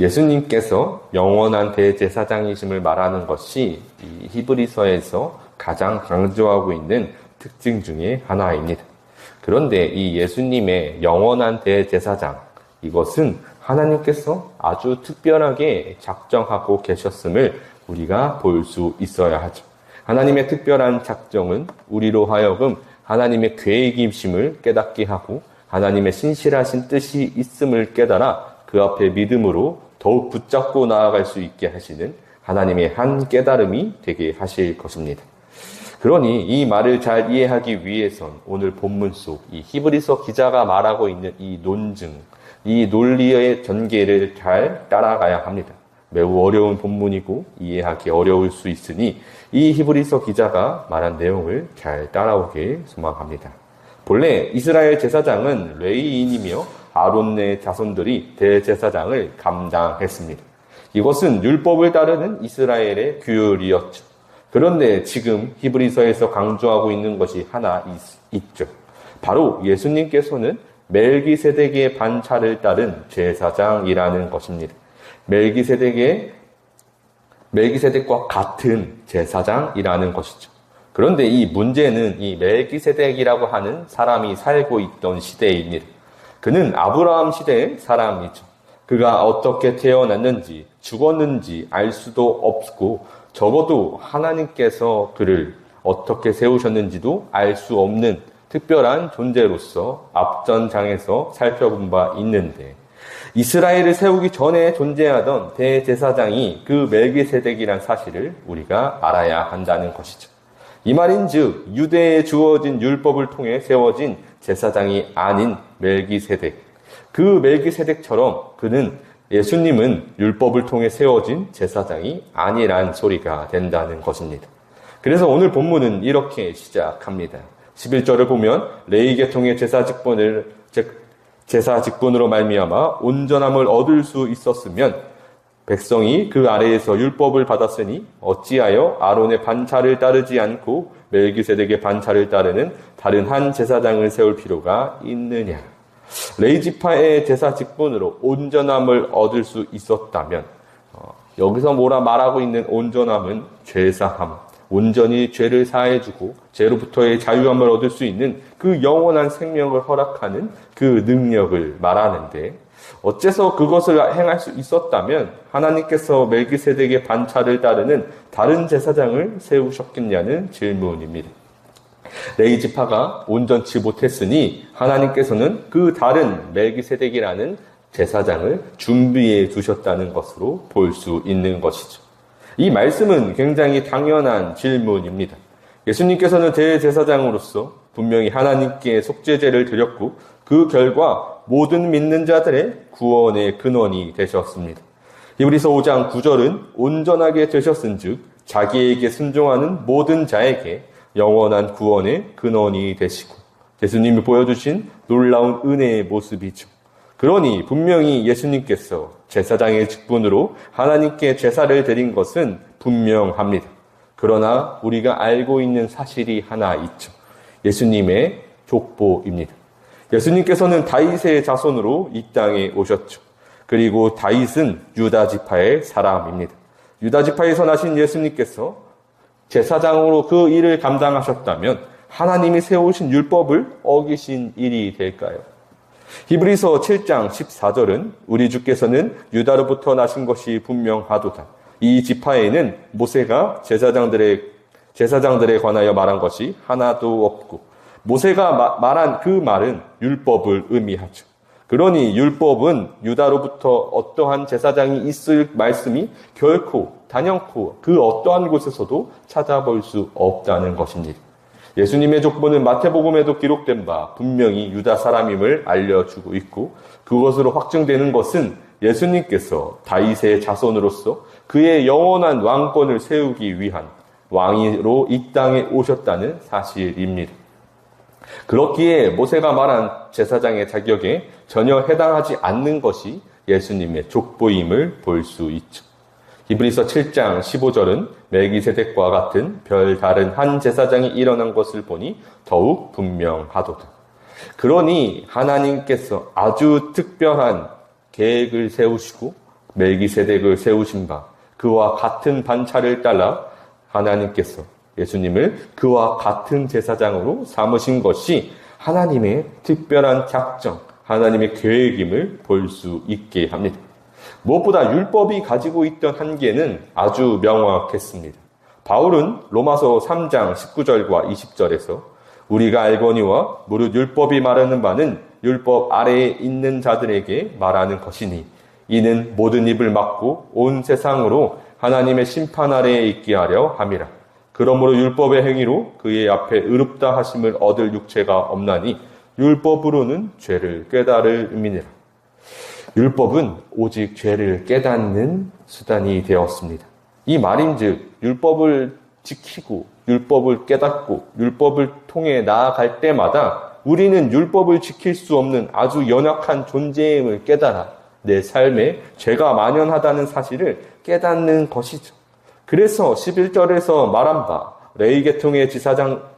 예수님께서 영원한 대제사장이심을 말하는 것이 이 히브리서에서 가장 강조하고 있는 특징 중에 하나입니다. 그런데 이 예수님의 영원한 대제사장, 이것은 하나님께서 아주 특별하게 작정하고 계셨음을 우리가 볼 수 있어야 하죠. 하나님의 특별한 작정은 우리로 하여금 하나님의 계획이심을 깨닫게 하고 하나님의 신실하신 뜻이 있음을 깨달아 그 앞에 믿음으로 더욱 붙잡고 나아갈 수 있게 하시는 하나님의 한 깨달음이 되게 하실 것입니다. 그러니 이 말을 잘 이해하기 위해선 오늘 본문 속 이 히브리서 기자가 말하고 있는 이 논증, 이 논리의 전개를 잘 따라가야 합니다. 매우 어려운 본문이고 이해하기 어려울 수 있으니 이 히브리서 기자가 말한 내용을 잘 따라오길 소망합니다. 본래 이스라엘 제사장은 레위인이며 아론의 자손들이 대제사장을 감당했습니다. 이것은 율법을 따르는 이스라엘의 규율이었죠. 그런데 지금 히브리서에서 강조하고 있는 것이 하나 있죠. 바로 예수님께서는 멜기세덱의 반차를 따른 제사장이라는 것입니다. 멜기세덱과 같은 제사장이라는 것이죠. 그런데 이 문제는 이 멜기세덱이라고 하는 사람이 살고 있던 시대입니다. 그는 아브라함 시대의 사람이죠. 그가 어떻게 태어났는지 죽었는지 알 수도 없고 적어도 하나님께서 그를 어떻게 세우셨는지도 알 수 없는 특별한 존재로서 앞전장에서 살펴본 바 있는데 이스라엘을 세우기 전에 존재하던 대제사장이 그 멜기세덱이란 사실을 우리가 알아야 한다는 것이죠. 이 말인즉 유대에 주어진 율법을 통해 세워진 제사장이 아닌 멜기세덱, 그 멜기세덱처럼 예수님은 율법을 통해 세워진 제사장이 아니란 소리가 된다는 것입니다. 그래서 오늘 본문은 이렇게 시작합니다. 11절을 보면 레위 계통의 제사 직분으로 말미암아 온전함을 얻을 수 있었으면 백성이 그 아래에서 율법을 받았으니 어찌하여 아론의 반차를 따르지 않고 멜기세덱의 반차를 따르는 다른 한 제사장을 세울 필요가 있느냐. 레위 지파의 제사 직분으로 온전함을 얻을 수 있었다면 여기서 말하고 있는 온전함은 죄사함, 온전히 죄를 사해주고 죄로부터의 자유함을 얻을 수 있는 그 영원한 생명을 허락하는 그 능력을 말하는데 어째서 그것을 행할 수 있었다면 하나님께서 멜기세덱의 반차를 따르는 다른 제사장을 세우셨겠냐는 질문입니다. 레위 지파가 온전치 못했으니 하나님께서는 그 다른 멜기세덱이라는 제사장을 준비해 두셨다는 것으로 볼 수 있는 것이죠. 이 말씀은 굉장히 당연한 질문입니다. 예수님께서는 대제사장으로서 분명히 하나님께 속죄제를 드렸고 그 결과 모든 믿는 자들의 구원의 근원이 되셨습니다. 히브리서 5장 9절은 온전하게 되셨은즉 자기에게 순종하는 모든 자에게 영원한 구원의 근원이 되시고 예수님이 보여주신 놀라운 은혜의 모습이죠. 그러니 분명히 예수님께서 제사장의 직분으로 하나님께 제사를 드린 것은 분명합니다. 그러나 우리가 알고 있는 사실이 하나 있죠. 예수님의 족보입니다. 예수님께서는 다윗의 자손으로 이 땅에 오셨죠. 그리고 다윗은 유다 지파의 사람입니다. 유다 지파에서 나신 예수님께서 제사장으로 그 일을 감당하셨다면 하나님이 세우신 율법을 어기신 일이 될까요? 히브리서 7장 14절은 우리 주께서는 유다로부터 나신 것이 분명하도다. 이 지파에는 모세가 제사장들에 관하여 말한 것이 하나도 없고 모세가 말한 그 말은 율법을 의미하죠. 그러니 율법은 유다로부터 어떠한 제사장이 있을 말씀이 결코 단연코 그 어떠한 곳에서도 찾아볼 수 없다는 것입니다. 예수님의 족보는 마태복음에도 기록된 바 분명히 유다 사람임을 알려주고 있고 그것으로 확증되는 것은 예수님께서 다윗의 자손으로서 그의 영원한 왕권을 세우기 위한 왕으로 이 땅에 오셨다는 사실입니다. 그렇기에 모세가 말한 제사장의 자격에 전혀 해당하지 않는 것이 예수님의 족보임을 볼 수 있죠. 히브리서 7장 15절은 멜기세덱과 같은 별다른 한 제사장이 일어난 것을 보니 더욱 분명하도다. 그러니 하나님께서 아주 특별한 계획을 세우시고 멜기세덱을 세우신 바 그와 같은 반차를 따라 하나님께서 예수님을 그와 같은 제사장으로 삼으신 것이 하나님의 특별한 작정, 하나님의 계획임을 볼 수 있게 합니다. 무엇보다 율법이 가지고 있던 한계는 아주 명확했습니다. 바울은 로마서 3장 19절과 20절에서 우리가 알거니와 무릇 율법이 말하는 바는 율법 아래에 있는 자들에게 말하는 것이니 이는 모든 입을 막고 온 세상으로 하나님의 심판 아래에 있게 하려 함이라. 그러므로 율법의 행위로 그의 앞에 의롭다 하심을 얻을 육체가 없나니 율법으로는 죄를 깨달을 의미니라. 율법은 오직 죄를 깨닫는 수단이 되었습니다. 이 말인즉 율법을 지키고 율법을 깨닫고 율법을 통해 나아갈 때마다 우리는 율법을 지킬 수 없는 아주 연약한 존재임을 깨달아 내 삶에 죄가 만연하다는 사실을 깨닫는 것이죠. 그래서 11절에서 말한 바 레위 계통의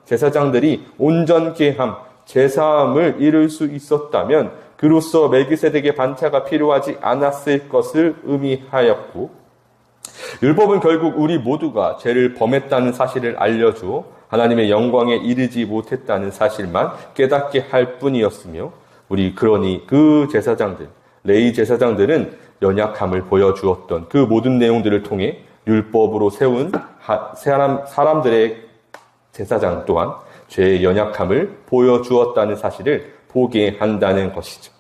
제사장들이 온전케 함, 제사함을 이룰 수 있었다면 그로써 멜기세덱의 반차가 필요하지 않았을 것을 의미하였고 율법은 결국 우리 모두가 죄를 범했다는 사실을 알려주어 하나님의 영광에 이르지 못했다는 사실만 깨닫게 할 뿐이었으며 그러니 그 제사장들, 레위 제사장들은 연약함을 보여주었던 그 모든 내용들을 통해 율법으로 세운 사람들의 제사장 또한 죄의 연약함을 보여주었다는 사실을 보게 한다는 것이죠.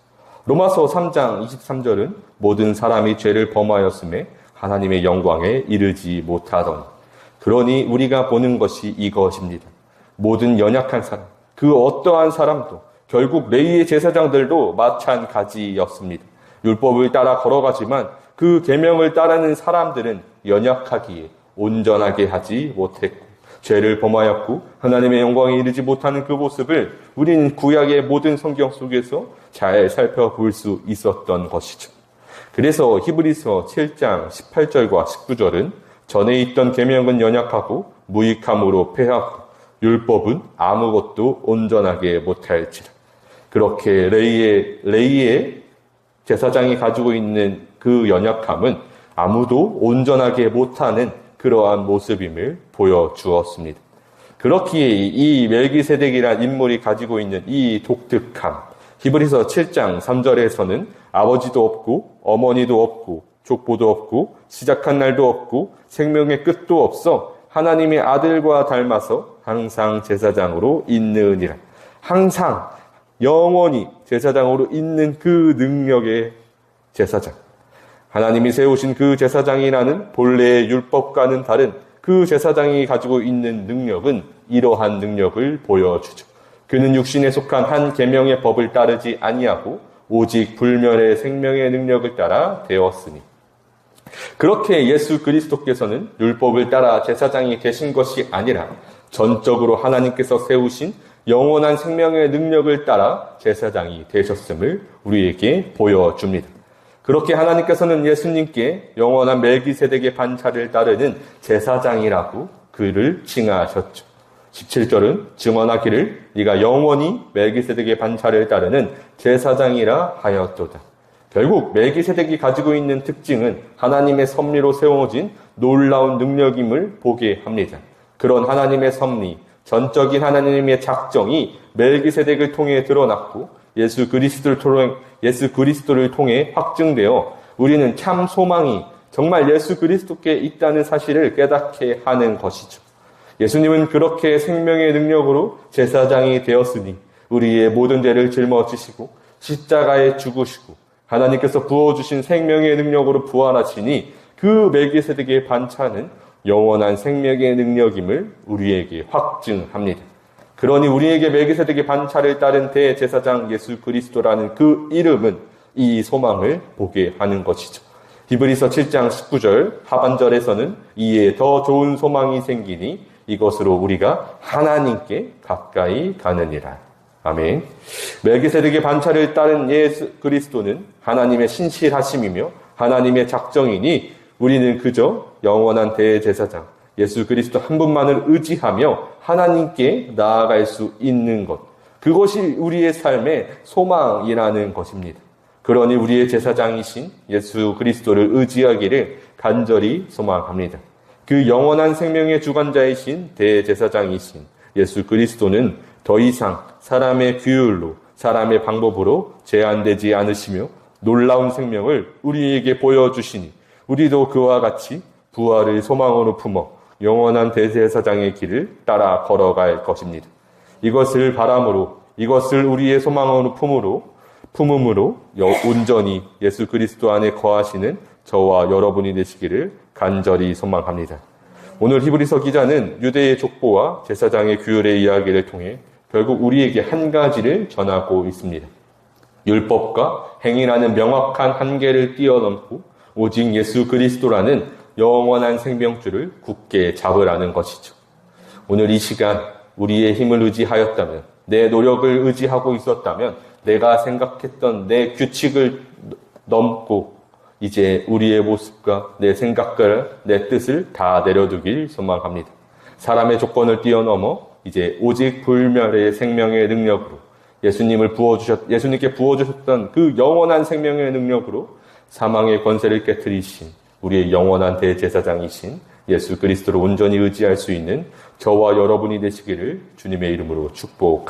로마서 3장 23절은 모든 사람이 죄를 범하였음에 하나님의 영광에 이르지 못하더니 그러니 우리가 보는 것이 이것입니다. 모든 연약한 사람, 그 어떠한 사람도 결국 레위의 제사장들도 마찬가지였습니다. 율법을 따라 걸어가지만 그 계명을 따르는 사람들은 연약하기에 온전하게 하지 못했고 죄를 범하였고 하나님의 영광에 이르지 못하는 그 모습을 우리는 구약의 모든 성경 속에서 잘 살펴볼 수 있었던 것이죠. 그래서 히브리서 7장 18절과 19절은 전에 있던 계명은 연약하고 무익함으로 패하고 율법은 아무것도 온전하게 못할지라. 그렇게 레위의 제사장이 가지고 있는 그 연약함은 아무도 온전하게 못하는 그러한 모습임을 보여주었습니다. 그렇기에 이 멜기세덱이란 인물이 가지고 있는 이 독특함, 히브리서 7장 3절에서는 아버지도 없고 어머니도 없고 족보도 없고 시작한 날도 없고 생명의 끝도 없어 하나님의 아들과 닮아서 항상 제사장으로 있느니라. 항상 영원히 제사장으로 있는 그 능력의 제사장, 하나님이 세우신 그 제사장이라는 본래의 율법과는 다른 그 제사장이 가지고 있는 능력은 이러한 능력을 보여주죠. 그는 육신에 속한 한 계명의 법을 따르지 아니하고 오직 불멸의 생명의 능력을 따라 되었으니 그렇게 예수 그리스도께서는 율법을 따라 제사장이 되신 것이 아니라 전적으로 하나님께서 세우신 영원한 생명의 능력을 따라 제사장이 되셨음을 우리에게 보여줍니다. 그렇게 하나님께서는 예수님께 영원한 멜기세덱의 반차를 따르는 제사장이라고 그를 칭하셨죠. 17절은 증언하기를 네가 영원히 멜기세덱의 반차를 따르는 제사장이라 하였도다. 결국 멜기세덱이 가지고 있는 특징은 하나님의 섭리로 세워진 놀라운 능력임을 보게 합니다. 그런 하나님의 섭리, 전적인 하나님의 작정이 멜기세덱을 통해 드러났고 예수 그리스도를 통해 확증되어 우리는 참 소망이 정말 예수 그리스도께 있다는 사실을 깨닫게 하는 것이죠. 예수님은 그렇게 생명의 능력으로 제사장이 되었으니 우리의 모든 죄를 짊어지시고 십자가에 죽으시고 하나님께서 부어주신 생명의 능력으로 부활하시니 그 멜기세덱의 반차는 영원한 생명의 능력임을 우리에게 확증합니다. 그러니 우리에게 멜기세덱의 반차를 따른 대제사장 예수 그리스도라는 그 이름은 이 소망을 보게 하는 것이죠. 히브리서 7장 19절 하반절에서는 이에 더 좋은 소망이 생기니 이것으로 우리가 하나님께 가까이 가느니라. 아멘. 멜기세덱의 반차를 따른 예수 그리스도는 하나님의 신실하심이며 하나님의 작정이니 우리는 그저 영원한 대제사장 예수 그리스도 한 분만을 의지하며 하나님께 나아갈 수 있는 것, 그것이 우리의 삶의 소망이라는 것입니다. 그러니 우리의 제사장이신 예수 그리스도를 의지하기를 간절히 소망합니다. 그 영원한 생명의 주관자이신 대제사장이신 예수 그리스도는 더 이상 사람의 규율로, 사람의 방법으로 제한되지 않으시며 놀라운 생명을 우리에게 보여주시니 우리도 그와 같이 부활을 소망으로 품어 영원한 대제사장의 길을 따라 걸어갈 것입니다. 이것을 바람으로, 이것을 우리의 소망으로 품음으로 온전히 예수 그리스도 안에 거하시는 저와 여러분이 되시기를 간절히 소망합니다. 오늘 히브리서 기자는 유대의 족보와 제사장의 규율의 이야기를 통해 결국 우리에게 한 가지를 전하고 있습니다. 율법과 행위라는 명확한 한계를 뛰어넘고 오직 예수 그리스도라는 영원한 생명줄을 굳게 잡으라는 것이죠. 오늘 이 시간 우리의 힘을 의지하였다면, 내 노력을 의지하고 있었다면, 내가 생각했던 내 규칙을 넘고 이제 우리의 모습과 내 생각을, 내 뜻을 다 내려두길 소망합니다. 사람의 조건을 뛰어넘어 이제 오직 불멸의 생명의 능력으로 예수님께 부어주셨던 그 영원한 생명의 능력으로 사망의 권세를 깨트리신 우리의 영원한 대제사장이신 예수 그리스도를 온전히 의지할 수 있는 저와 여러분이 되시기를 주님의 이름으로 축복합니다.